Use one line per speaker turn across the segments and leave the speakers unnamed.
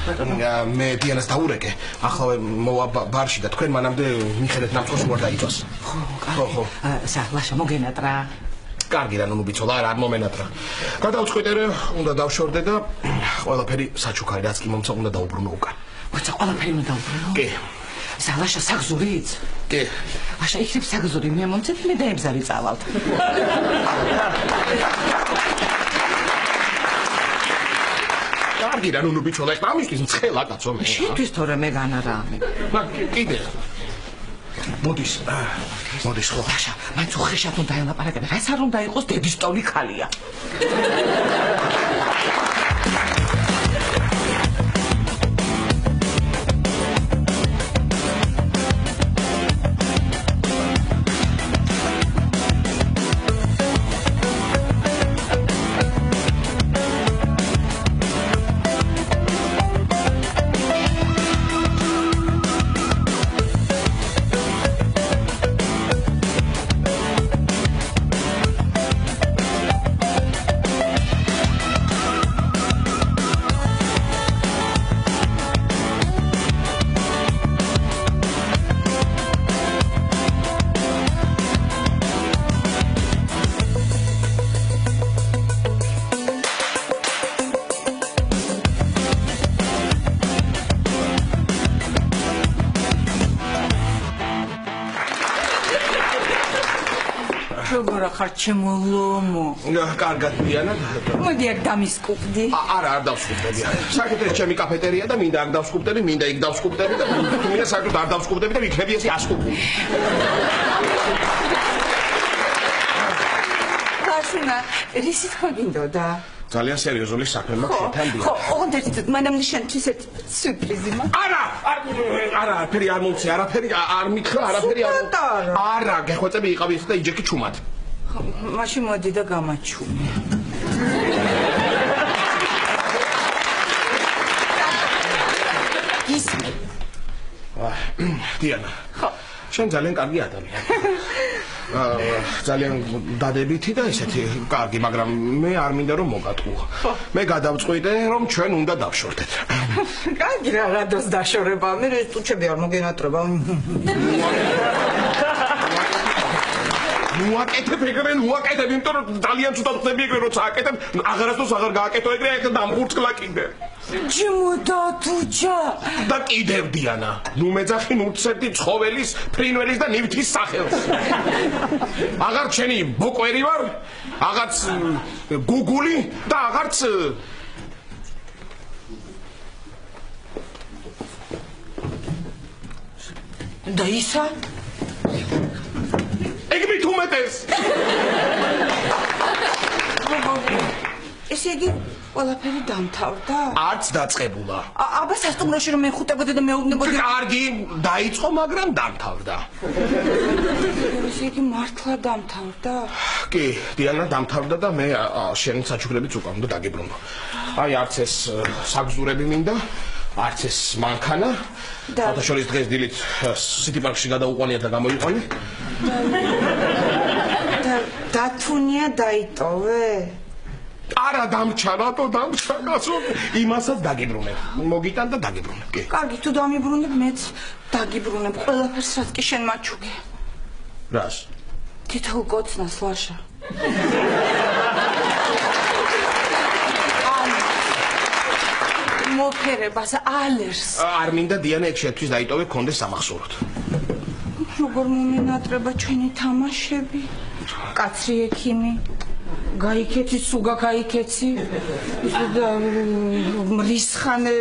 მე დიანას დაურეკე. ახლა მოვა ბარში და თქვენ მანამდე მიხედეთ ნამწყოს უარ დაიწვას. ხო.
ლაშა მოგენატრა.
კარგი რა ნუ ბიცოლა არ მომენატრა. გადავწყვიტე რომ უნდა დავშორდე და ყველაფერი საჩუქარი რაც კი მომცა უნდა დაუბრუნო უკან.
მოიცა ყველაფერი უნდა დაუბრუნო?
კი.
ლაშა საგზურიც?
კი.
ლაშა იქნებ საგზური მე მომცეთ მე დაემზარი წავალთ.
კარგი რა ნუ ბიცოლა ეხლა ამისთვის მცხელა კაცო მე.
შენთვის თორე მე განარამე.
კიდე მოდის ხო
ლაშა მან უხეშად უნდა ელაპარაკებე რაც არ უნდა იყოს დედის ტოლი ხალია. როგორ ახარ ჩემო ლომო?
კარგად დიანა.
მოდი აქ დამისკუპდი.
არა არ დავსკუპდები. საკუთრეს ჩემი კაფეტერია და მინდა აქ დავსკუპდები, მინდა იქ დავსკუპდები და მინდა საერთოდ არ დავსკუპდები და ვიქნები ესე ასკუპული.
ლაშუნა, რისი თქვა გინდოდა?
ძალიან სერიოზული საქმე მაქვს შეთან დია.
ხო, ოღონდ ერთით მანამ ნიშნავს ერთ სიურპრიზი მაქვს.
არა, არაფერი არ მომცე, არაფერი არ მითხრა, არაფერი არ. არა, გეხვეწები იყავი და იჯექი ჩუმად.
მაშინ მოდი და გამაჩუმე. ისმე.
დიანა. ხო. შენ ძალიან კარგი ადამიანი. ძალიან დადებითი და ესეთი კარგი, მაგრამ მე არ მინდა რომ მოგატყუო. მე გადავწყვიტე რომ ჩვენ უნდა დავშორდეთ.
კარგი რა რადოს დაშორება, მე ტუჩები არ მოგენატრება.
უაკეთებ ეგრე, უაკეთებ, იმიტომ რომ ძალიან ცუდად ხდები ეგრე, როცა აკეთებ, აღარასდროს აღარ გააკეთო ეგრე, ეხლა დამღურწყლა კიდე.
ჯიმო დათუჩა.
და კიდევ დიანა, ნუ მეძახი ნუცერტი ცხოველის, ფრინველის და ნივთის სახელს. აღარ ჩენი ბოკვერი ვარ, აღარც გუგული და აღარც
და ისა?
ეგ მით უმეტეს.
ესე იგი ყველაფერი დამთავრდა?
არც დაწყებულა.
აბა სასტუმროში რომ მეხუტებოდი და მეუბნებოდი.
კარგი, დაიწყო, მაგრამ დამთავრდა.
ესე იგი მართლა დამთავრდა?
კი, დიანა დამთავრდა და მე შენ საჩუქრებიც უკან უნდა დაგიბრუნო. აი არც ეს საგზურები მინდა, არც ეს მანქანა. ფოტოშორის დღეს დილით სიტი პარკში გადაუყვანია და გამოიყვანე.
დათუნია დაიტოვე?
არა დამჩა, რატო დამჩა, კაცო? იმასაც დაგიბრუნებ. მოგიტან და დაგიბრუნებ, კი.
კარგი, თუ დამიბრუნებ, მეც დაგიბრუნებ. ყველაფერს რაც კი შენ მაჩუქე.
რას?
თითოეულ კოცნას, ლაშა. მოფერებას, ალერს.
არ მინდა დიანა ეგ შეთვის დაიტოვე, გქონდეს სამახსოვროდ.
როგორ მომენატრება ჩვენი თამაშები? კაცრი ექიმი. გაიქეცი, სუგა გაიქეცი. მრისხანე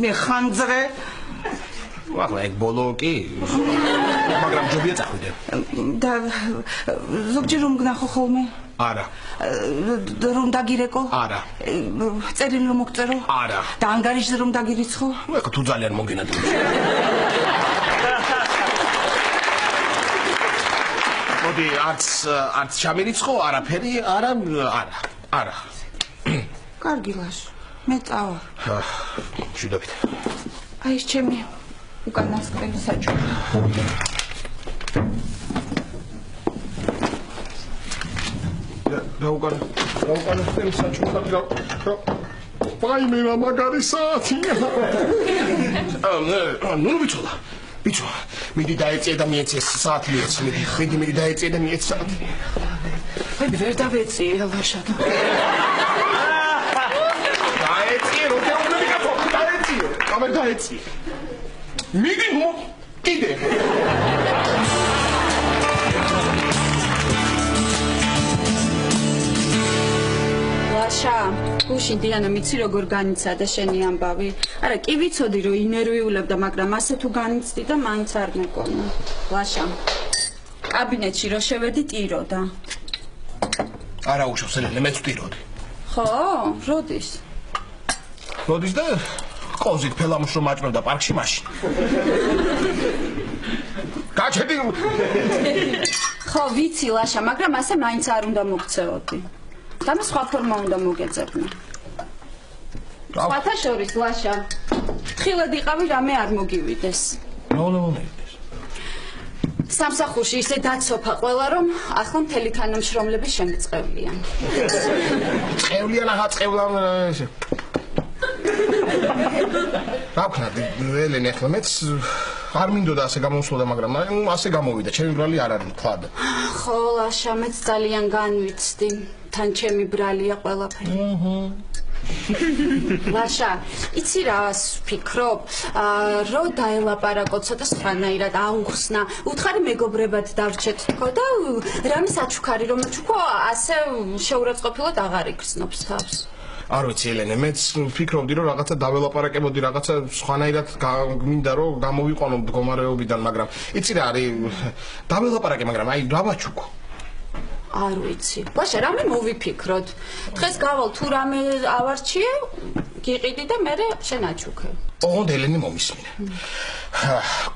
მეხანძრე.
ახლა ეგ ბოლო კი. მაგრამ ჯობია წახვიდე.
და ზოგჯერ რომ გნახო ხოლმე?
არა.
რომ დაგირეკო?
არა.
წერილი რომ მოგწერო?
არა.
და ანგარიშზე რომ დაგირიცხო?
ეხა თუ ძალიან მოგენატრებ. მოდი, არც ჩამირიცხო, არაფერი, არა.
კარგი ლაშა, მე წავა.
მშვიდობით.
აი ეს ჩემი უკანასკნელი საჩუქრი.
რა უკანასკნელი საჩუქრი? ვაიმე რა მაგარი საათია. ნუ ბიჭოლა. ბიჭო, მიდი დაეწიე და მიეცე საათი მიეცე. მიდი დაეწიე და მიეცე საათი.
მე ვერ დავეწიე ლაშა.
დაეწიე, როცა უნდა გაფო, დაეწიე. ამერ დაეწიე. მიდი მო, კიდე.
ლაშა, გუშინ დიანა მიცი როგორ განიცადა შენი ამბავი? არა, კი ვიცოდი რომ ინერვიულებდა, მაგრამ ასე თუ განიცდი და მაინც არ მეკონა. ლაშა, კაბინეტში რო შევედი ტიროდა.
არა უშავს ელენე, მეც ვტიროდი.
ხო, როდის?
როდის და ყოზით ფელამუშ რომ აჭმევდა პარკში მაშინ. გაჩედი.
ხო, ვიცი ლაშა, მაგრამ ასე მაინც არ უნდა მოგცეოდი. და მე სხვა ფორმა უნდა მოგეძებნა. სხვათა შორის ლაშა, თხილად იყავი რამე არ მოგივიდეს.
მოვიდეს.
სამსახურში ისე დაცოფა ყველა რომ ახლა მთელი თანამშრომლები შემწყევლიან.
წევლიან აღა წევლან ესე. რა ვქნა, ელენე ახლა მეც არ მინდოდა ასე გამოსვლა, მაგრამ ასე გამოვიდა, ჩემი ბრალი არ არის თქვა.
ხო, ლაშა, მეც ძალიან განვიცდი. თან ჩემი ბრალია ყველაფერი. ლაშა, იცი რას ვფიქრობ? რო დაელაპარაკო ცოტა სხვანაირად აუხსნა, უთხარი მეგობრებად დავრჩეთ თქო და რამე საჩუქარი რომ ჩუქო, ასე შეურაცხყოფილად აღარ იგრძნობს თავს.
არ ვიცი ელენე, მეც ვფიქრობდი რომ რაღაცა დაველაპარაკებოდი, რაღაცა სხვანაირად მინდა რომ გამოვიყვანო მდგომარეობიდან, მაგრამ იცი რა არის, დაველაპარაკე, მაგრამ აი რა ვაჩუქო?
არ ვიცი. ლაშა, რამე მოვიფიქროთ. დღეს გავალ თუ რამე ავარჩიე, გიყიდი და მე შენ აჩუქე.
ოღონდ ელენე მომისმინე.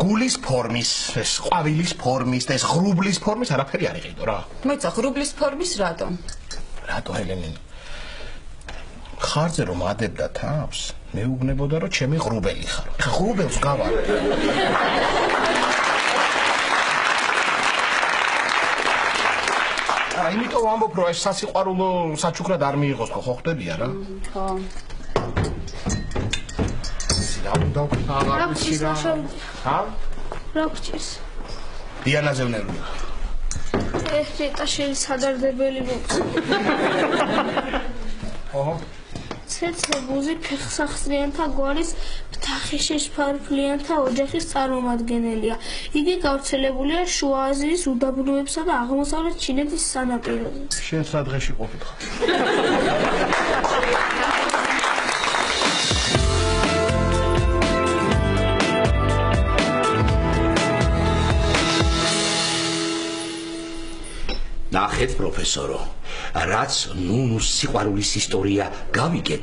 გულის ფორმის, ეს ყვავილის ფორმის და ეს ღრუბლის ფორმის არაფერი არ იყიდო რა.
მეცა ღრუბლის ფორმის რატომ?
რატო ელენე? ხარზე რომ ადებდა თავს, მეუბნებოდა რომ ჩემი ღრუბელი ხარ. ეხა ღრუბელს გავალ. იმიტომ ვამბობ რომ ეს სასიყვარულო საჩუქრად არ მიიღოს ხო ხვდებია რა?
ხო.
რა უნდა ვქნა აღარ ვიცი რა. ჰა?
რა გჭირს?
დიანაზე ვნერვია.
რეტა შენი სადარდებელი მოხდა.
ოჰო.
ცეცებუზი ფეხსახსრიანთა გვარის ფთახიშის ფარფლიანთა ოჯახის წარმომადგენელია. იგი გავრცელებულია შუა აზიის უდაბნოებსა და აღმოსავლეთ ჩინეთის სანაპიროზე.
შენ სადღეში ყოფით ხარ?
ნახეთ პროფესორო, რაც ნუნუს სიყვარულის ისტორია გავიგეთ,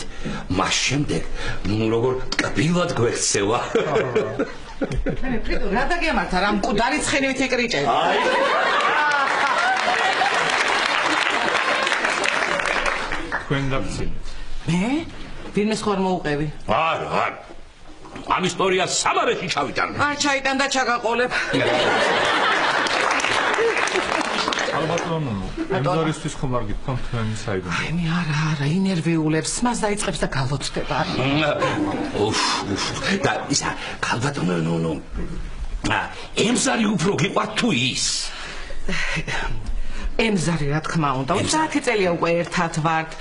მას შემდეგ ნუნუ როგორ კბილად გვექცევა.
ფრიდო, რა დაგემართა, რა მკვდარი ცხენივით ეკრიჭე.
თქვენ დაგცინეთ.
მე? ვინმე სხვა არ მოუყევი?
არა. ამ ისტორიას სამარეში ჩავიტან.
არ ჩაიტან და ჩაგაყოლებ.
ალბათ რომ ემზარისთვის ხომ არ გითხრა თქვენი საიდუმლო.
მე არა, ინერვიულებს, მას დაიწყებს და გალოცდება.
და ისა, ქალბატონო, ნუ. ემზარი უფრო გიყვართ თუ ის?
ემზარი რა თქმა უნდა, 30 წელია უკვე ერთად ვართ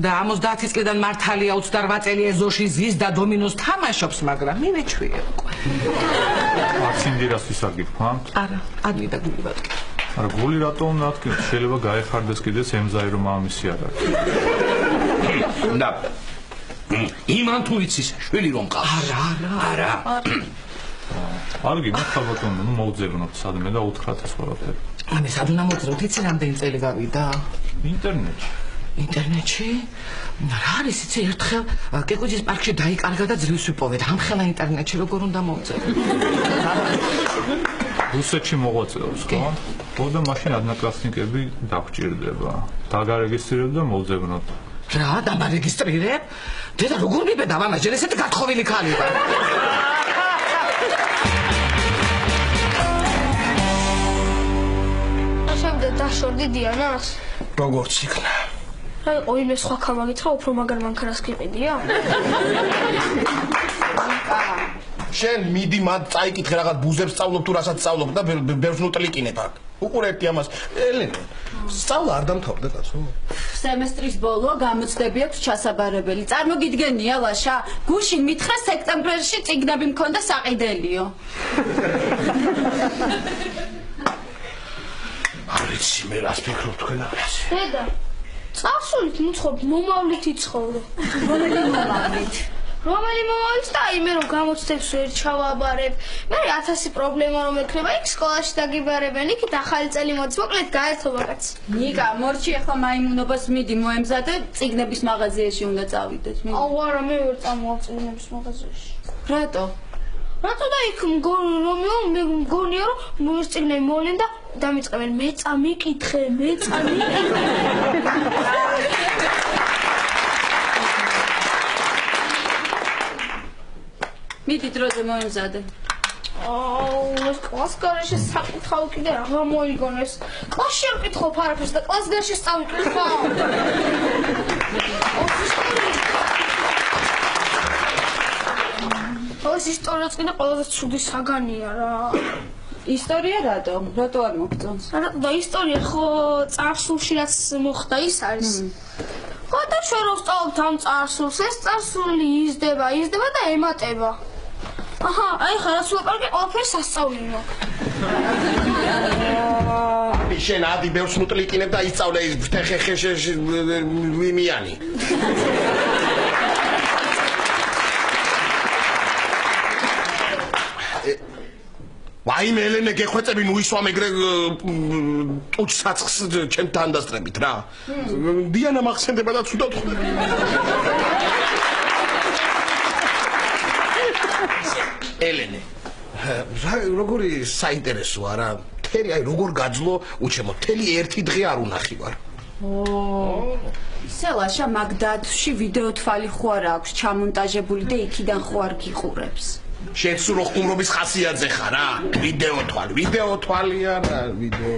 და 70 წლიდან მართალია 28 წელი ეზოში ზის და დომინოს თამაშობს, მაგრამ მივეჩვიე უკვე.
აქცინდირასთვის არ გითქვამთ?
არა, ადვი და გული ვატკი.
არა, გული რატომ ნათქვით? შეიძლება გაეხარდეს კიდეც ემზარი რომ ამისი არ არის.
და იმან თუ იცის შვილი რომ ყავს. არა.
არ გინდა ქალბატონო, ნუ მოვძებნოთ სადმე და უთხრათ ეს ყველაფერი.
ამე სად უნდა მოძროთ, იცი რამდენი წელი გავიდა?
ინტერნეტში.
ინტერნეტში? რა არის, იცი ერთხელ კეკუჯის პარკში დაიკარგა და ძლივს ვიპოვეთ. ამხელა ინტერნეტში როგორ უნდა მოვძებნო?
რუსეთში მოღვაწეობს, ხო? ხო და მაშინ ადნაკლასნიკები დაგჭირდება. დაგარეგისტრირებ და მოვძებნოთ.
რა, დამარეგისტრირებ? დედა როგორ მიბედა მამა, ჯერ ესეთი გათხოვილი ქალი ვარ.
შევდე დაშორდი დიანას.
როგორც იქნა.
რა იყო იმე სხვა ქამაგითხრა უფრო მაგარ მანქანას გიყიდია?
შენ მიდი მათ წაიკითხე რაღაც ბუზებს სწავლობ თუ რასაც სწავლობ და ბევრს ნუტლიკინებ აქ. უყურებდი ამას. ელენე, სწავლა არ დამთავრდა კაცო.
სემესტრის ბოლო გამოცდები აქვს ჩასაბარებელი. წარმოგიდგენია ლაშა, გუშინ მითხრა სექტემბერში წიგნები მქონდა საყიდელიო.
არიცი მე რას ფიქრობ თქვენ ამას?
დედა, წარსულით მუცხობ მომავლით იცხოვრე. რომელი მომავლით და იმე რომ გამოცდებს ვერ ჩავაბარებ. მე 1000 პრობლემა რომ ექნება, იქ სკოლაში დაგიბარებენ, იქით ახალი წელი მოდის, მოკლედ გაერთობა კაცი.
ნიკა, მორჩი ახლა მაიმუნობას მიდი მოემზადე, წიგნების მაღაზიაში უნდა წავიდეთ.
აუ არა, მე ვერ წამოვალ წიგნების მაღაზიაში.
რატო?
რატო და იქ მგონია რომ ეს წიგნები მოვლენ და დამიწყებენ მე წამიკითხე.
მიდი დროზე მოემზადე.
ეს კლას გარეშე საკითხავ კიდე აღარ მოიგონეს. კლასში არ ვკითხავ არაფერს და კლას გარეშე წავიკითხავ. ეს ისტორიაც კიდე ყველაზე ცუდი საგანია რა.
ისტორია რატო? რატო არ მოგწონს?
და ისტორია ხო წარსულში რაც მოხდა ის არის. ხო და ჩვენ რო ვსწავლობთ ამ წარსულს, ეს წარსული იზრდება და ემატება. აჰა, აი ხა რაც ვაპარაკე, ყველაფერი სასწაულიო.
შენ ადი ბევრს ნუტლიკინებ და ისწავლე ის ფეხეხეში ვიმიანი. ვაიმე ელენე გეხვეწები ნუ ისვა მეგრე ტუჩ საცხს ჩემთან დასწრებით რა. დიანა მახსენდება და ცუდად ხვდება. ელენე როგორი საინტერესოა რა. მთელი აი როგორ გაძლო უჩემო მთელი ერთი დღე არ უნახივარ.
ისე ლაშა მაგდათში ვიდეო თვალი ხო არა აქვს ჩამონტაჟებული და იქიდან ხო არ გიყურებს.
შენ სულ ხუმრობის ხასიათზე ხარ რა. ვიდეო თვალი არა ვიდეო.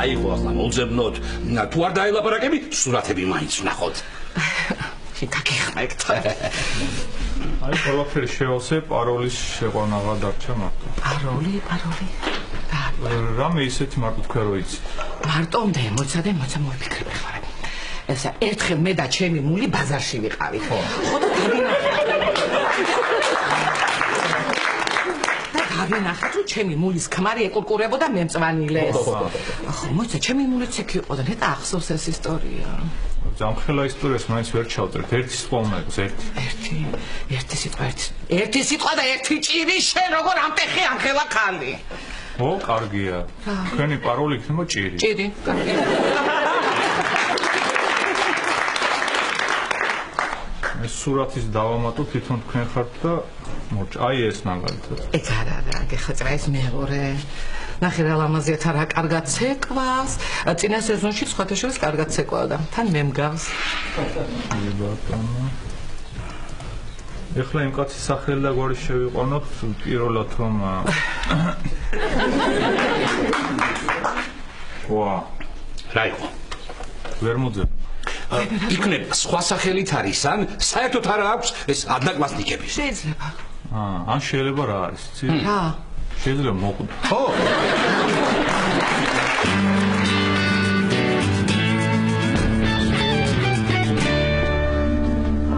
აიღო ახლა მოლძებნოთ თუ არ დაელაპარაკები სურათები მაინც ვნახოთ.
გაგიხმართ.
აი ყველაფერი შევავსე, პაროლის შეყვანა დარჩა მარტო.
პაროლი.
რამე ისეთი მარტო თქვენ რო იცი.
მარტო უნდა მოცა მოვიფიქრებ ახლა. ესა ერთხელ მე და ჩემი მული ბაზარში ვიყავით. ხო და დავინახე თუ ჩემი მულის ქმარი ეკურკურებოდა მემწვანილეს. ხო მოიცა ჩემი მულიც ეგ იყო და ნეტა ახსოვს ეს ისტორია.
ჯამხელა ისტორიას მაინც ვერ ჩავწერთ. ერთი სიტყვა უნდა იყოს,
ერთი სიტყვა და ერთი ჭირი შენ როგორ ამტეხი ამხელა ხალი.
ო, კარგია. თქვენი პაროლი იქნება ჭირი.
ჭირი, კარგია.
ეს სურათის დავამატო თვითონ თქვენ ხართ და მორჩ აი ეს მაგალითად.
ეგ არა, გეხოჭრა ეს მეორე. ნახე რა ლამაზია რა კარგად ცეკვას. წინა სეზონში სხვათა შორის კარგად ცეკვავდა. თან მე მგავს.
ეხლა იმ კაცის სახელი და გვარი შევიყვანოთ პირველად რომ ვა
რა იყო?
ვერ მოძებ.
იქნება სხვა სახელით არის ან საერთოდ არა აქვს ეს ადნაკლასნიკების.
შეიძლება.
ან შეიძლება რა არის, იცი?
რა?
შეიძლება მოკვდა.
ხო.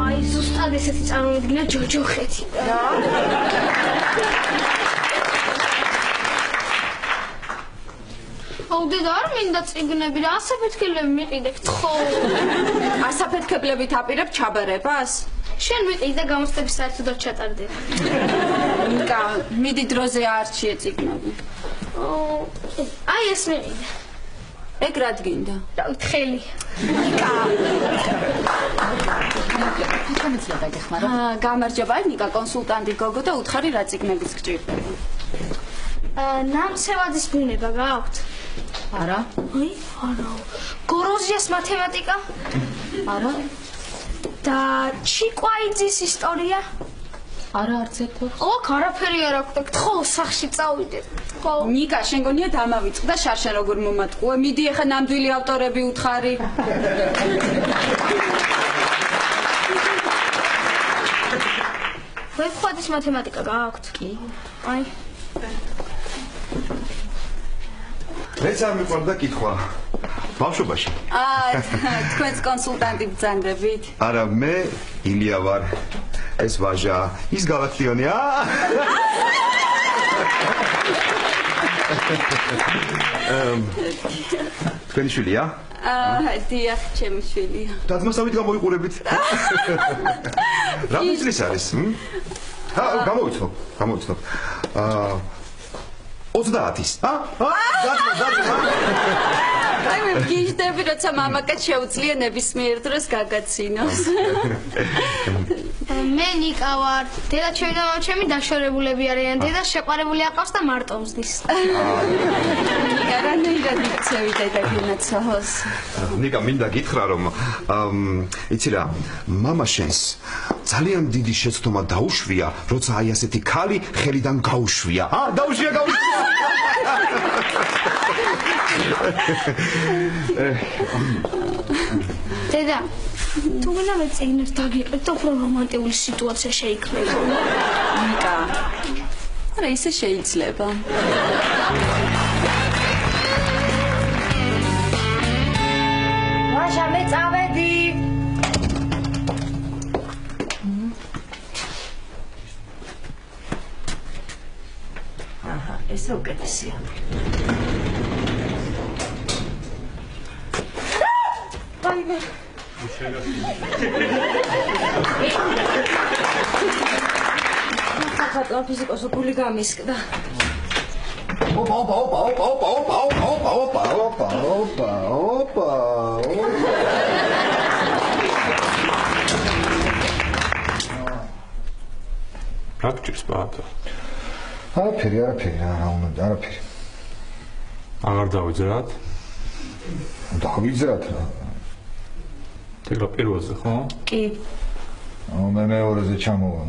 აი ზუსტად ესეთი წარმოვიდგინა ჯოჯოხეთი. რა? აუდედა არ მინდა წიგნები რა ასაფეთქებლები მიყიდეთ ხო?
ასაფეთქებლებით აპირებ ჩაბარებას?
შენ მიყიდე და გამოცდების საერთოდ ჩატარდე.
ნიკა, მიდი დროზე არჩიე წიგნები.
აი ეს მიყიდე.
ეგ რა დგინდა?
დავით ხელი.
თვითონიც დაგეხმარა. გამარჯობა, ნიკა კონსულტანტი გოგო და უთხარი რა ციგნებიც გჭირდება.
ნამცევადის ბუნება გაქვთ?
არა.
აი, არა. გოროზიას მათემატიკა?
არა.
და ჩიკვაიძის ისტორია?
არა არც ერთად.
ოქ, არაფერი არ აქვს და გთხოვ სახში წავიდეთ. ხო.
ნიკა, შენ გონია დამავიწყდა შარშან როგორ მომატყუე. მიდი ახლა ნამდვილი ავტორები უთხარი.
ვეფხადის მათემატიკა გაქვთ?
კი.
აი.
მეც არ მიყვარდა კითხვა. ბავშვობაში.
თქვენს კონსულტანტი ბრძანდებით?
არა, მე ილია ვარ. ეს ვაჟა, ის გალაქტიონია. თქვენი შვილია?
დიახ, ჩემი შვილია.
დათმოსავით გამოიყურებით. რა მიწლის არის? გამოვიცნობ. 30-ის.
აი მე გიჟდები, როცა მამაკაც შეუძლია ნებისმიერ დროს გაგაცინოს.
მე ნიკა ვარ. დედა ჩემი და მამა ჩემი დაშორებულები არიან. დედა შეყვარებული აყავს და მარტო მზდის.
ნიკა რანაირად იქცევი დედა გინაცავს?
ნიკა მინდა გითხრა რომ იცი რა, მამა შენს ძალიან დიდი შეცდომა დაუშვია, როცა აი ასეთი ქალი ხელიდან გაუშვია. დაუშვია.
დედა, თუ გინდა მე წიგნებს დაგიყრით და უფრო რომანტიკული სიტუაცია შეიქმნება.
ნიკა. არა, ისე შეიძლება.
ვაჟა, მე წავედი. ესე უკეთესია.
ვაიმე.
ხატვა ფიზიკოსო გული გამისკდა.
ოპა.
რა გჭირს ბატონო?
არაფერი, რა უნდა, არაფერი.
აღარ დავიძრათ?
დავიძრათ რა.
ეგრე პირველზე, ხო?
კი.
მე მეორეზე ჩამოვარ.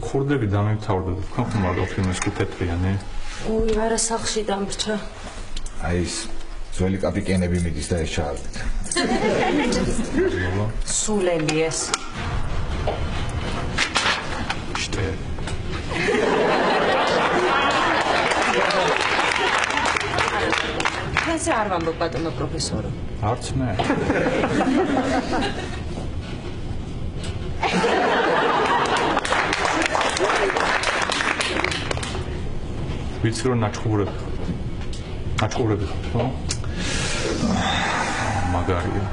ხურდები დამემთავრდა და თქვენ ხომ არ გაფრინოს კი თეთრიანი?
უი, არა სახლში დამრჩა.
აი ეს ძველი კაპიკენები მიდის და ეს ჩაარდით.
სულები ეს. ეს არ ვამბობ ბატონო პროფესორო.
არც მე. ვიცი რომ ნაჭყურები ხო? მაგარია.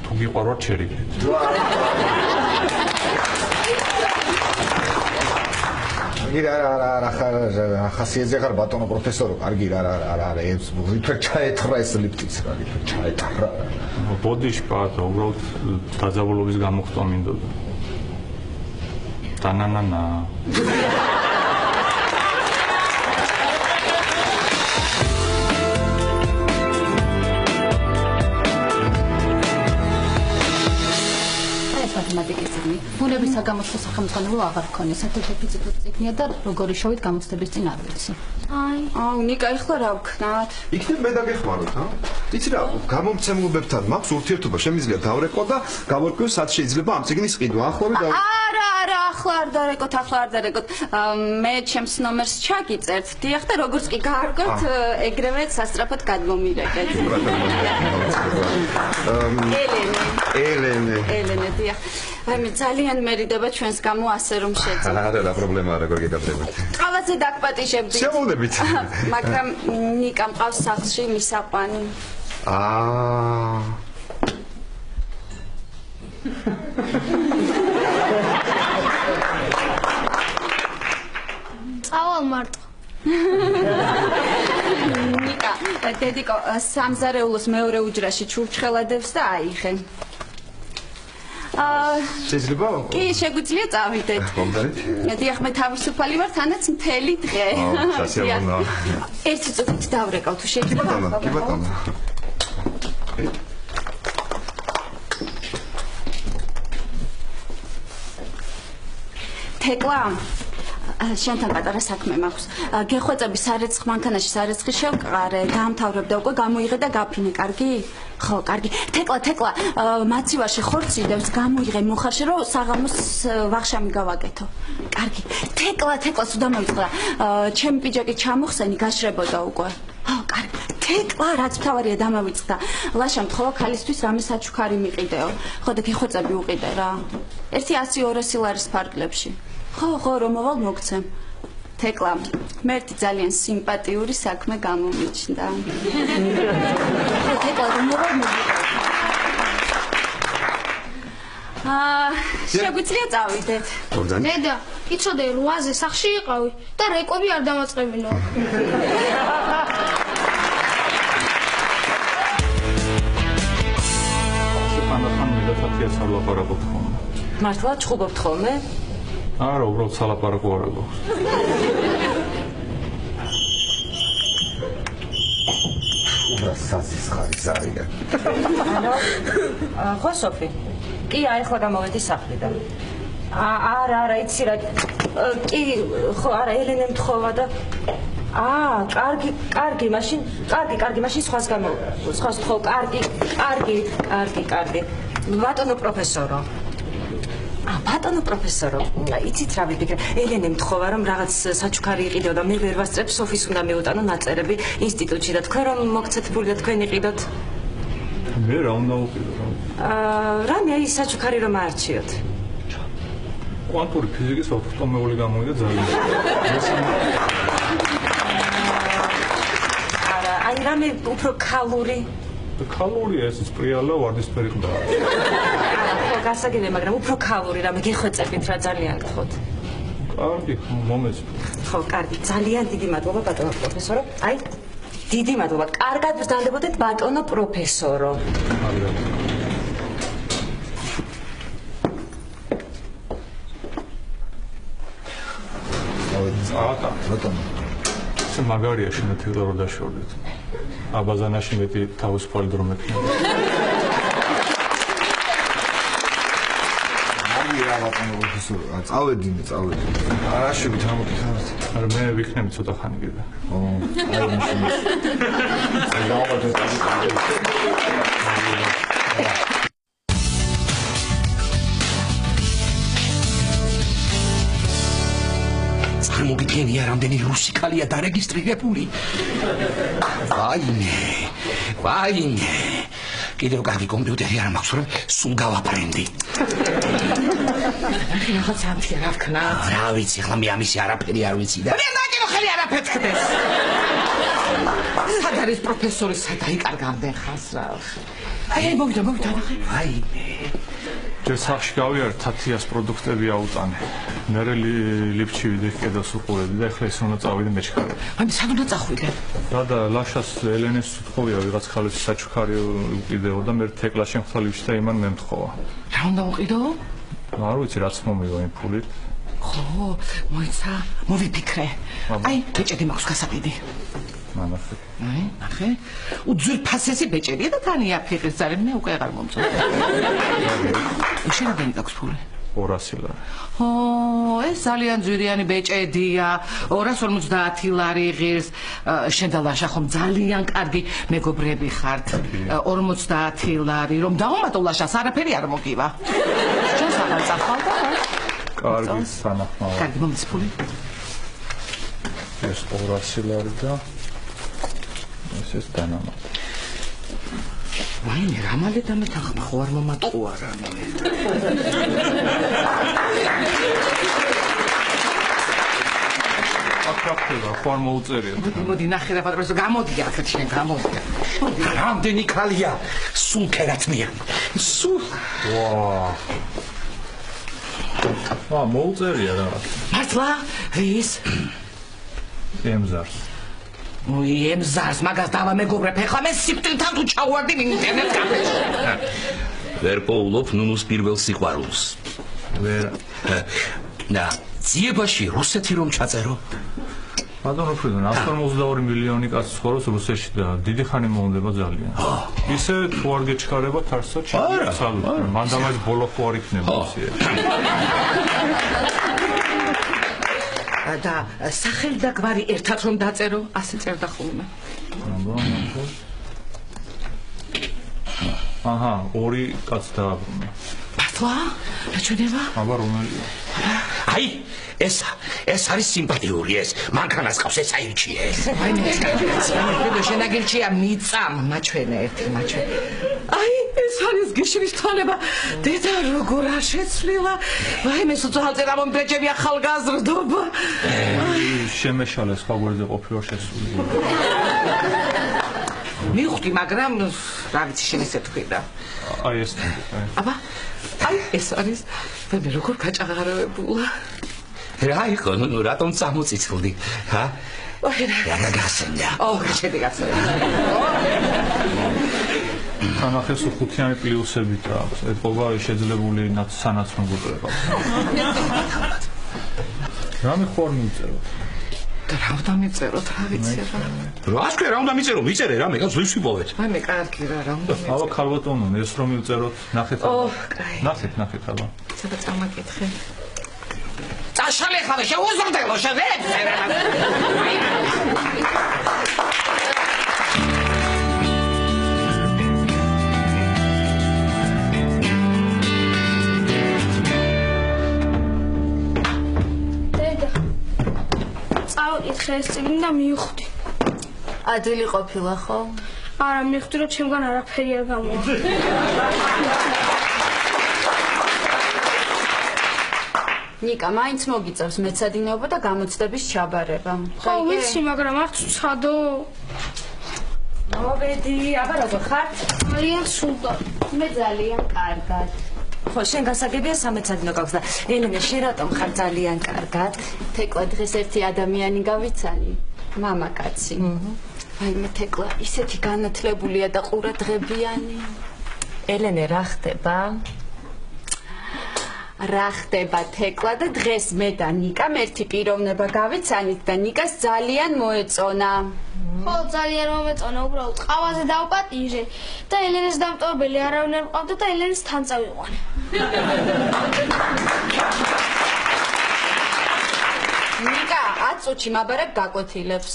თუ გიყვარვარ ჩერიგდით.
არა, ხასიათზე ხარ ბატონო პროფესორო, კარგი რა, ეს რითვე ჩაეთრა ეს ლიფტიც რა, რითვე ჩაეთრა.
ბოდიში პატა, უბრალოდ დაძაბულობის გამოხტვა მინდოდა. დანანანა.
მათემატიკის წიგნი. ბუნების საგამოცხო სახელმძღვანელო აღარ ქონია, საერთო ფიზიკის წიგნია და როგორი შევით გამოცდების წინ არ ვიცი. აუ, ნიკა, ეხლა რა ვქნათ?
იქნებ მე დაგეხმაროთ, იცი რა, გამომცემლებებთან მაქვს ურთიერთობა, შემიძლია დავრეკო და გავარკვიო, სად შეიძლება ამ წიგნის ყიდვა. ახლავე
არა, ახლა არ დარეკოთ. მე ჩემს ნომერს ჩაგიწერთ. დიახ და როგორც კი გაარკვევთ, ეგრევე სასწრაფოდ გადმომირეკეთ. ელენე, დიახ. აი მე ძალიან მერიდება ჩვენს გამო ასე რომ შეძლო.
არა, პრობლემა არა, როგორ გეკადრებთ.
ყავაზე დაგპატიშებდით.
შემოვნებით.
მაგრამ ნიკა მყავს სახლში მისაყვანი.
წავალ მარტო.
ნიკა, დედიკო, სამზარეულოს მეორე უჯრაში ჩურჩხელადებს და აიღე.
შეიძლება?
კი, შეგვიძლია წავიდეთ.
მომდარით?
დიახ, მე თავისუფალი ვარ, თანაც მთელი დღე.
სასიამოვნოა.
ერთი წუთით დავრეკავ, თუ შეიძლება.
კი ბატონო.
თეკლა, შენთან პატარა საქმე მაქვს. გეხვეწები სარეცხ მანქანაში სარეცხი შევყარე, დაამთავრებ და უკვე გამოიღე და გაფრინე, კარგი? ხო, კარგი. თეკლა, მაცივარში ხორცი დევს, გამოიღე მოხარშე, რომ საღამოს ვახშამი გავაკეთო. კარგი. თეკლა, სუდა მოიწყდა. ჩემი პიჯაკი ჩამოხსენი, გაშრებოდა უკვე. ხო, კარგი. თეკლა, რაც მთავარია დამავიწყდა. ლაშა მთხოვა ქალისთვის რამე საჩუქარი მიყიდეო. ხო და გეხვეწები უყიდე რა. 100-200 ლარის ფარგლებში. ხო, რომ მოვალ მოგცემ. თეკლა, მერტი ძალიან სიმპათიური საქმე გამომიჩნდა. თეკლა, რომ მოვალ მოგცემ. შეგვიძლია წავიდეთ.
დედა, იცოდე, 8-ზე სახში იყავი და რეკვები არ დამაწყებინო.
ხანდახან მე და თათიას არ ვლაპარაკობ ხოლმე.
მართლა ჩხუბობთ ხოლმე?
არა, უბრალოდ სალაპარაკო არ აქვს.
უბრალოდ სასიხარის არია.
ხო, სოფი. კი, ახლა გამოვედი სახლიდან. არა, იცი რა. კი, ხო, არა, ელენე მთხოვა და კარგი, მაშინ სხვას თხოვ, კარგი. ბატონო პროფესორო. ბატონო პროფესორო, იცით რა ვიფიქრე? ელენე მთხოვა რომ რაღაც საჩუქარი იყიდეო და მე ვერ ვასწრებ, სოფის უნდა მივუტანო ნაწერები ინსტიტუტში და თქვენ რომ მოგცეთ ფული და თქვენ იყიდოთ.
მე რა უნდა ვუყიდო?
რამე აი საჩუქარი რომ აარჩიოთ.
კვანტური ფიზიკის 8-ტომეული გამოვიდა ძალიან.
არა, აი რამე უფრო ქალური.
ქალურია ეს სპრიალა ვარდისფერი ყდა.
ხო, გასაგებია, მაგრამ უფრო ქალური რამე გეხვეწებით რა ძალიან გთხოვთ.
კარგი, მომეც.
ხო, კარგი, ძალიან დიდი მადლობა ბატონო პროფესორო. აი, დიდი მადლობა. კარგად ვზრუნდებოდეთ ბატონო პროფესორო.
ბატონო. ეს მაგარია შენათი რო დაშორდეთ. აბაზანაში მეტი თავისუფალი დრო მექნება.
არია ბატონო პროფესორო, წავედი. არა შევით ამოთხარ.
არა მე ვიქნები ცოტა ხანი კიდე.
აი მაშინ.
მოგიგენია რამდენი რუსიკალია დარეგისტრირებული. ვაიმე. კიდევ კარგი კომპიუტერი არ მაქვს, რომ სულ გავაფრენდი.
რაღაც ამფია რა ვქნა?
რა ვიცი, ხლა მე ამისი არაფერი არ ვიცი და.
მე ნაკერო ხელი არაფერს ხდეს. სად არის პროფესორი, სად აიკარგავდნენ ხას რა. აი, მოვიდა.
ვაიმე.
ჯერ სახში გავიარე, თათიას პროდუქტები აუტანე. მერე ლიფტში ვიდე კედელს უყურებდი და ეხლა ის უნდა წავიდე მეჩქარები.
აი, სად უნდა წახვიდე?
და ლაშას ელენეს უთხოვია ვიღაც ხალის საჩუქარი უყიდეო და მე თეკლა შემხთა ლიფტში და იმან მე მთხოვა.
რა უნდა უყიდო?
არ ვიცი რაც მომივა იმ ფულით.
ხო, მოიცა, მოვიფიქრე. აი, ბეჭედი მაქვს გასაყიდი.
მანახე.
აი, ნახე. უძვირფასესი ბეჭედია და თანია ფიქრის ძალიან მე უკვე აღარ მომწონს. შენადანი გაქვს ფული?
200 ლარი.
ეს ძალიან ძვირიანი ბეჭედია. 250 ლარი ღირს. შენ და ლაშა ხომ ძალიან კარგი მეგობრები ხართ. 50 ლარი. რომ დაუმატო ლაშას არაფერი არ მოგივა. შენ საღარ წახვალ და
კარგი სანახმაო.
კარგი მომდის ფული.
ეს 200 ლარი და ეს დანამატი.
ვაიმე, რამალე დამეთანხმა ხო არ მომატყუა რა.
აკრაფება, ხო არ მოუწერია.
მოდი ნახე რა პატრონო, გამოდი აქეთ შენ, გამოდი.
რამდენი ქალია სულ ქერათმიანი. სულ.
მოუწერია რა.
მართლა? რის?
ემზარს.
ემზარს მაგას დავამეგობრებ, ეხლა მე სიკვდილთან თუ ჩავარდი ინტერნეტ კაფეში.
ვერ პოულობ ნუნუს პირველ სიყვარულს.
ვერ.
და ძიებაში რუსეთი რომ ჩაწერო?
ბატონო ფრიდონ, 152 მილიონი კაცი ცხოვრობს რუსეთში და დიდი ხანი მოუნდება ძალიან. ისე თუ არ გეჩქარებათ არსად შეგვიძლია. მანდამაის ბოლო ხო არ იქნება ისე.
და სახელი და გვარი ერთად რომ დაწერო, ასე წერდა ხოლმე.
აჰა, ორი კაცი დააბრუნა.
მართლა? რაჩვენება?
აბა რომელია?
აი, ეს არის სიმპათიური ეს. მანქანას ყავს ეს აირჩიე.
აი მე შენაგირჩია მიწამ მაჩვენე ერთი მაჩვენე. აი ეს არის გიშრის თვალება. დედა როგორ არ შეცვლილა. ვაიმე სოციალურ მომბეჭები ახალგაზრდობა.
შემეშალეს ხაგვერზე ყოფილა შესული.
მივხვდი, მაგრამ რა ვიცი შენ ესე თქვი და.
აი ეს
აბა აი ეს არის მე როგორ გაჭაღარებულა.
რა იყო, ნუ რატომ წამოწიწვდი, ჰა? რა გასენდა?
შედი გასენდა.
თანახეს ხუთიანი პლუსებით აქვს. ეთყობა შეძლებული სანაცნობო ყრება. რამე ხوار მიწერო.
და რა უნდა მიწეროთ, რა ვიცი რა.
რა თქვი, რა უნდა მიწერო? მიწერე რა, მე გავს ვიფიპოვეთ.
აი მე კარგი რა უნდა მიწერო.
აბა ქალბატონო, ეს რომ მივწეროთ, ნახეთ აბა. ნახეთ აბა.
ცოტა წამაკითხე. წაშალე ხავე შეუზრდელო შევეც.
წავიკითხე ეს წიგნი და მივხვდი.
ადვილი ყოფილა ხო?
არა, მივხვდი რომ ჩემგან არაფერი არ გამოვა.
ნიკა, მაინც მოგიწევს მეცადინეობა და გამოცდების ჩაბარება.
ხო, ვიცი, მაგრამ არ ცადო.
მოვედი, აბა როგორ ხარ?
ძალიან სულდარ.
მე ძალიან კარგად.
ხო, შენ გასაგებია სამეცადინო გაქვს და ელენე, შენ რატომ ხარ ძალიან კარგად?
თეკლა დღეს ერთი ადამიანი გავიცანი, მამაკაცი. აი მე თეკლა ისეთი განათლებულია და ყურადღებიანი.
ელენე, რა ხდება?
რა ხდება თეკლა და დღეს მე და ნიკამ ერთი პიროვნება გავიცანით და ნიკას ძალიან მოეწონა.
ხო, ძალიან მომეწონა, უბრალოდ ყავაზე დავპატიჟე და ელენეს დამტოვებელი არავინ არ მყავდა და ელენეს თან წავიყვანე.
ნიკა, 10 წუთში მაბარებ გაკვეთილებს.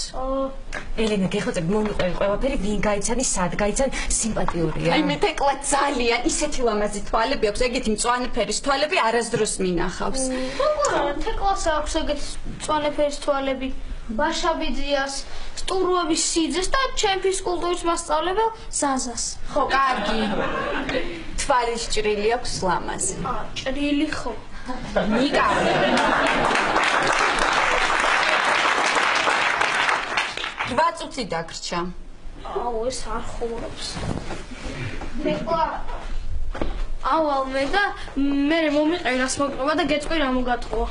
ელენე, გეხოცებ მომიყვები ყველაფერი, ვინ გაიცანი, სად გაიცანი, სიმპათიურია.
აი მე თეკლა ძალიან ისეთი ლამაზი თვალები აქვს, ეგეთი მწვანე ფერის თვალები არასდროს მინახავს.
როგორ თეკლას აქვს ეგეთი მწვანე ფერის თვალები? ვაშაბიძიას, სტურუების სიძეს და ჩემ ფიზკულტურის მასწავლებელ ზაზას.
ხო, კარგი. თვალის ჭრილი აქვს ლამაზი.
ჭრილი ხო?
ნიკა. რვა წუთი დაგრჩა.
აუ, ეს არ ხურობს. თეკლა. ავალ მე და მე მომიყევი რას მოგყვა და გეწყვი რა მოგატყვა.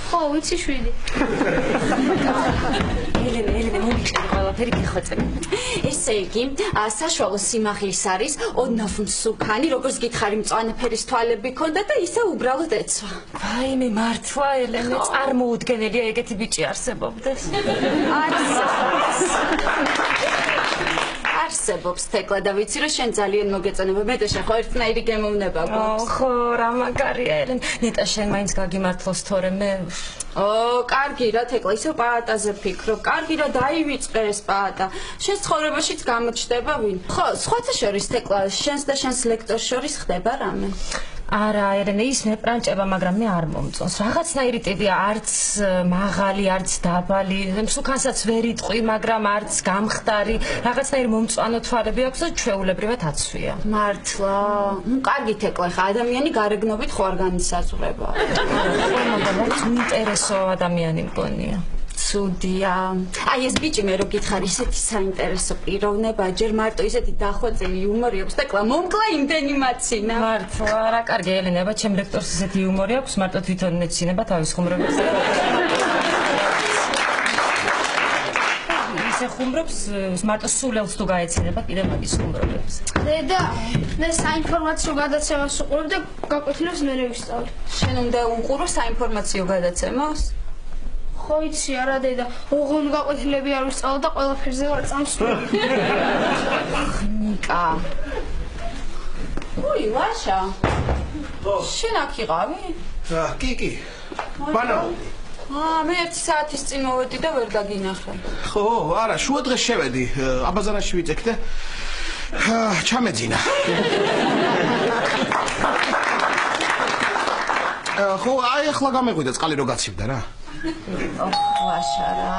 ხო, ვიცი 7.
ელენე, მომიყევი ყველაფერი გეხოცებ.
ესე იგი, საშუალო სიმაღლის არის, ოდნავ მსუქანი, როგორც გითხარი მწვანე ფერის თვალები ქონდა და ისე უბრალოდ ეცვა.
ვაიმე, მართლა ელენე, წარმოუდგენელია ეგეთი ბიჭი არსებობდეს.
არსებობს თეკლა და ვიცი რომ შენ ძალიან მოგეწონება. მე და შენ ხო ერთნაირი გემოვნება გვაქვს.
ხო, რა მაგარია ელენე. ნეტა შენ მაინც გაგიმართლოს თორე მე.
კარგი რა თეკლა, ისე პაატაზე ფიქრობ. კარგი რა დაივიწყე ეს პაატა. შენ ცხოვრებაშიც გამოჩნდება ვინ? ხო, სხვათა შორის თეკლა, შენს და შენს ლექტორს შორის ხდება რამე?
არა, ელენე, ის მე პრანჭება, მაგრამ მე არ მომწონს. რაღაცნაირი ტიპია, არც მაღალი, არც დაბალი, მსუქანსაც ვერ იტყვი, მაგრამ არც გამხდარი, რაღაცნაირი მომწვანო თვალები აქვს და ჩვეულებრივად აცვია.
მართლა? კარგი თეკლა, ხა ადამიანი გარეგნობით ხო არ განისაზღვრება.
მაგრამ უინტერესო ადამიანი მგონია.
ცუდია. აი ეს ბიჭი მე რო გითხარი, ისეთი საინტერესო პიროვნება, ჯერ მარტო ისეთი დახვეწილი იუმორი აქვს და კლა მომკლა იმდენი მაცინა.
მართლა, რა კარგი ელენე, აბა ჩემ ლექტორს ისეთი იუმორი აქვს, მარტო თვითონ ეცინება თავის ხუმრობებს. ეხუმრებს მარტო სულელს თუ გაეცედება კიდე მაგის ხუმრობებს.
დედა, მე საინფორმაციო გადაცემას უყურებ და გაკვეთილებს მე ვისწავლე.
შენ უნდა უყურო საინფორმაციო გადაცემას?
ხო იცი არა დედა, ოღონდ გაკვეთილები არ ვისწავლე და ყველაფერზე ვარ წამსვლელი.
ნიკა. ოი, ლაშა. შენ აქ იყავი?
კი. ბანაო.
მე 1 საათის წინ მოვედი და ვერ დაგინახე.
ხო, არა, შუა დღეს შევედი, აბაზანაში ვიწექ და ჩამეძინა. ხო, აი ახლა გამეღვიდა წყალი რო გაცივდა რა.
ლაშა რა.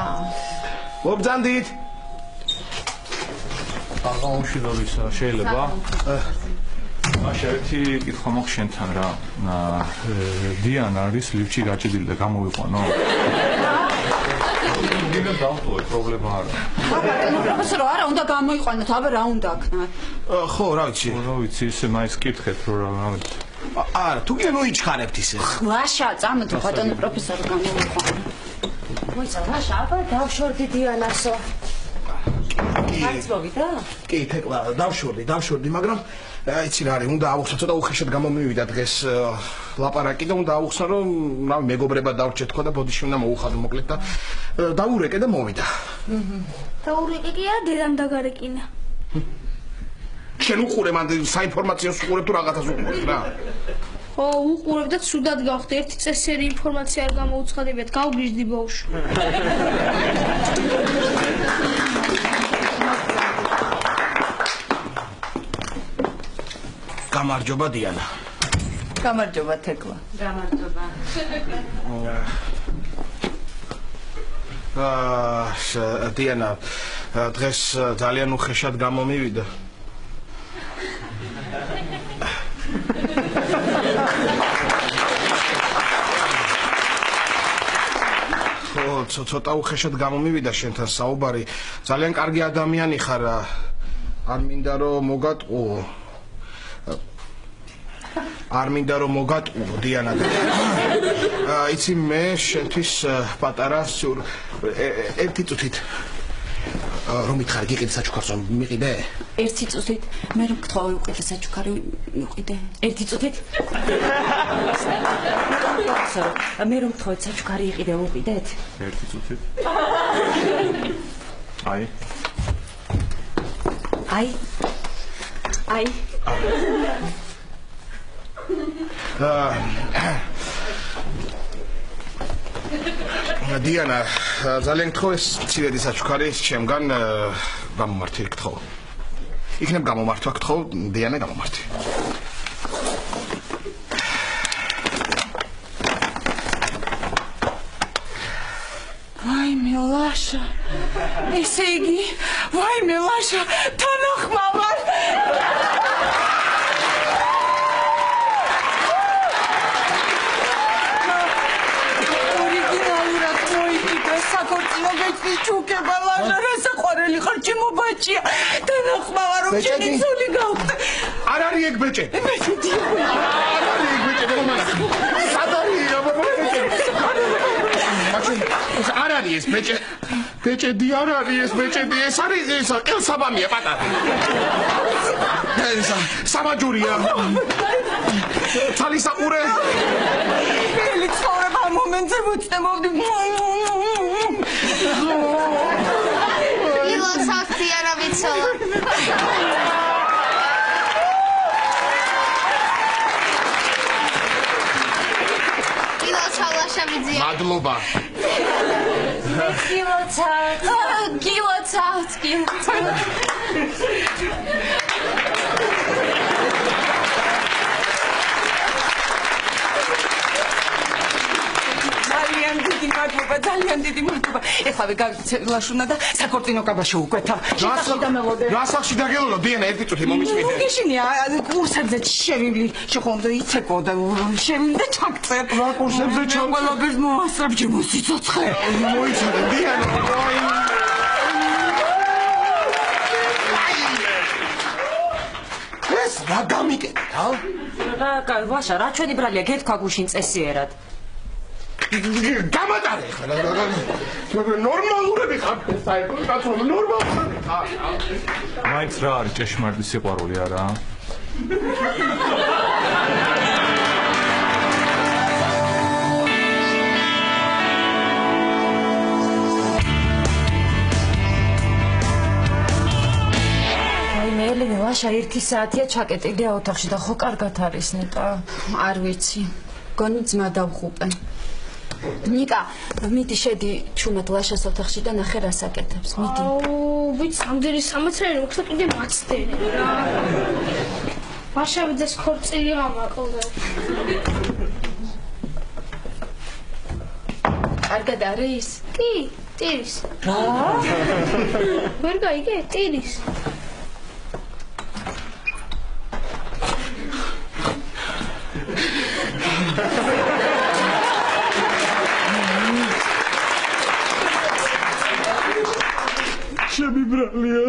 მობძანდით.
აღაუში დორისა შეიძლება? შევეთი კითხვა მაქვს შენთან რა. დიანა არის ლიფტში გაჭედილი და გამოვიყვანო? დინა დავტოვე, პრობლემა არა.
პროფესორო, არა, უნდა გამოიყვანოთ, აბა რა უნდა აქნათ?
ხო, რა ვიცი.
რა ვიცი, ისე მაინც კითხეთ რომ რა ვიცი.
არა, თუ კი მოიჩხარებთ ისე.
ლაშა, წამოდი ბატონო პროფესორო გამოიყვანო.
მოიცა, ლაშა, აბა დავშორდი დიანასო. არც მოვიდა?
კი, თეკლა, დავშორდი, მაგრამ იცი რა არის, უნდა ავუხსნა, ცოტა უხეშად გამომივიდა დღეს ლაპარაკი და უნდა ავუხსნა, რომ რავი, მეგობრება დავრჩეთ ხო და ბოდიში უნდა მოუხადო მოკლედ და დაურეკე და მოვიდა.
დაურეკე კი არა, დედამ დაგარეკინა.
შენ უყურე მანდ საინფორმაციოს უყურებ თუ რაღაცას უყურებ რა.
ხო, უყურებ და ცუდად გავხდი, ერთი წესიერი ინფორმაცია არ გამოუცხადებიათ, გავგიჟდი ბავშვი.
გამარჯობა დიანა.
გამარჯობა თეკლა.
გამარჯობა.
დიანა, დღეს ძალიან უხეშად გამომივიდა. ცოტა უხეშად გამომივიდა შენთან საუბარი. ძალიან კარგი ადამიანი ხარ. არ მინდა რომ მოგატყუო დიანა. იცი მე შენთვის პატარა ერთი წუთით რომ მითხარი გიყიდე საჩუქარს რომ მიყიდე?
ერთი წუთით მე რომ გთხოვე უყიდე საჩუქარი მიყიდე.
ერთი წუთით? მე რომ გთხოვე საჩუქარი იყიდე უყიდეთ?
ერთი წუთით.
აი.
დიანა, ძალიან გთხოვე ცივედი საჩუქარი ჩემგან გამომართი გთხოვ. იქნებ გამომართვა გთხოვ, დიანა გამომართი.
ვაიმე ლაშა. ესე იგი, ვაიმე ლაშა, თანახმავარ. ჩუკება ლაშა რა საყვარელი ხარ ჩემო ბაჭია თანახმავარ რომ ჩემი ცოლი გავხდე
არ არის ეგ ბეჭე არ არის ეგ ბეჭე არ არის ეს ბეჭე არ არის ეს ბეჭე ეს არის ეს ელსაბამია პატარა ეს სამაჯურია თალისაყურე
მელი ცხოვრება მომენტზე მოწმობდი
Ilocati era vicolo. Ilocala shamizia.
Madloba.
Gilocati.
ძალიან დიდი მადლობა. ეხლა გაგცელაშუნა და საქორწინო კაბაში უკვეთავ.
რა სახში დაგელო დიანა ერთი წუთი მომიწვიდე.
გიშინია კურსებზე შევივლი, შეხომდო იცეკო და შევივლი და ჩაგწერ.
რა კურსებზე
ყველაფერს მოასწრებ ჩემო სიცოცხლე.
მოიცადე დიანა. ეს რა გამიკეთე, ა?
რა ვაშა, რა ჩვენი ბრალია გეთქვა გუშინ წესიერად.
გამატარე ხარ ნორმალურები ხარ საერთოდ კაცო ნორმალურები ხარ
მაინც რა არის ჭეშმარიტი სიყვარული არა
ელენე ლაშა 1 საათია ჩაკეტილია ოთახში და ხო კარგად არის ნეტა
არ ვიცი გონი ძმა დავხუპე ნიკა მიდი შედი ჩუმად ლაშას ოთახში და ნახე რას აკეთებს მიდი
აუ ვიცი ამდენი სამაცრიანი უხსა კიდე მაცდენი რა ვაშავიძეს ქორწილი ამაყლდა
კარგად არის
კი ტირის რა ვერ გაიგე ტირის
ჩემი ბრალია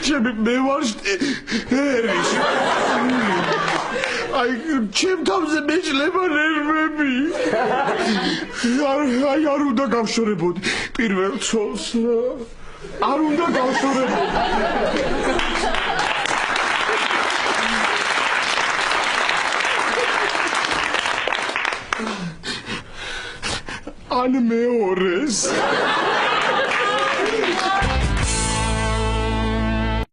ჩემი მე ვარ ერის აი ჩემ თავზე მეჭლება ნერვები არ უნდა გავშორებოდი პირველ ცოლს არ უნდა გავშორებოდი ან მეორეს